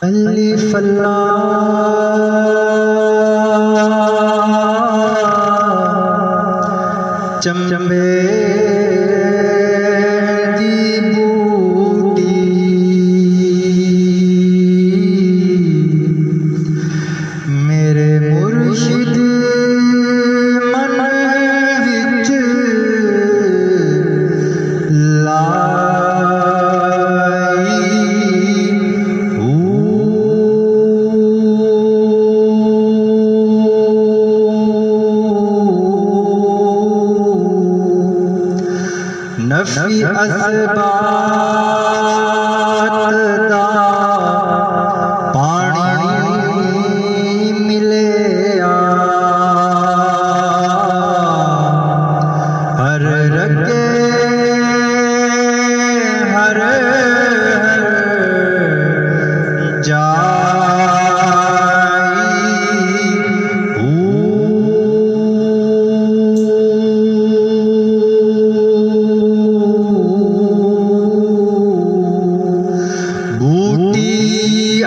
अलिफ लाम चंबे दी बूटी मेरे मुर्शिद मन विच नफी असबात दा पानी मिले हर रगे हर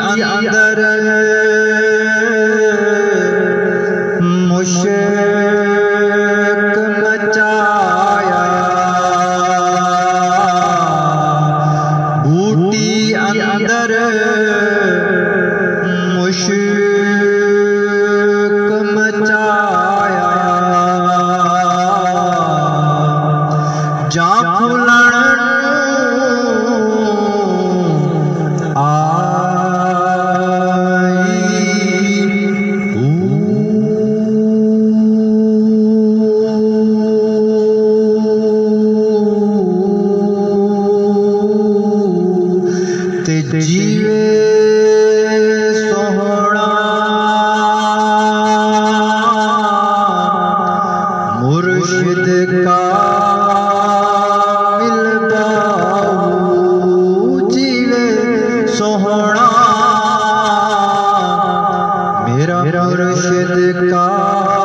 अंदर मुश्क मचाया बूटी अंदर मुश्क मचाया जा फुलण जीवे सोहना मुर्शिद का मिलबाऊ जीवे सोहना मेरा मुर्शिद का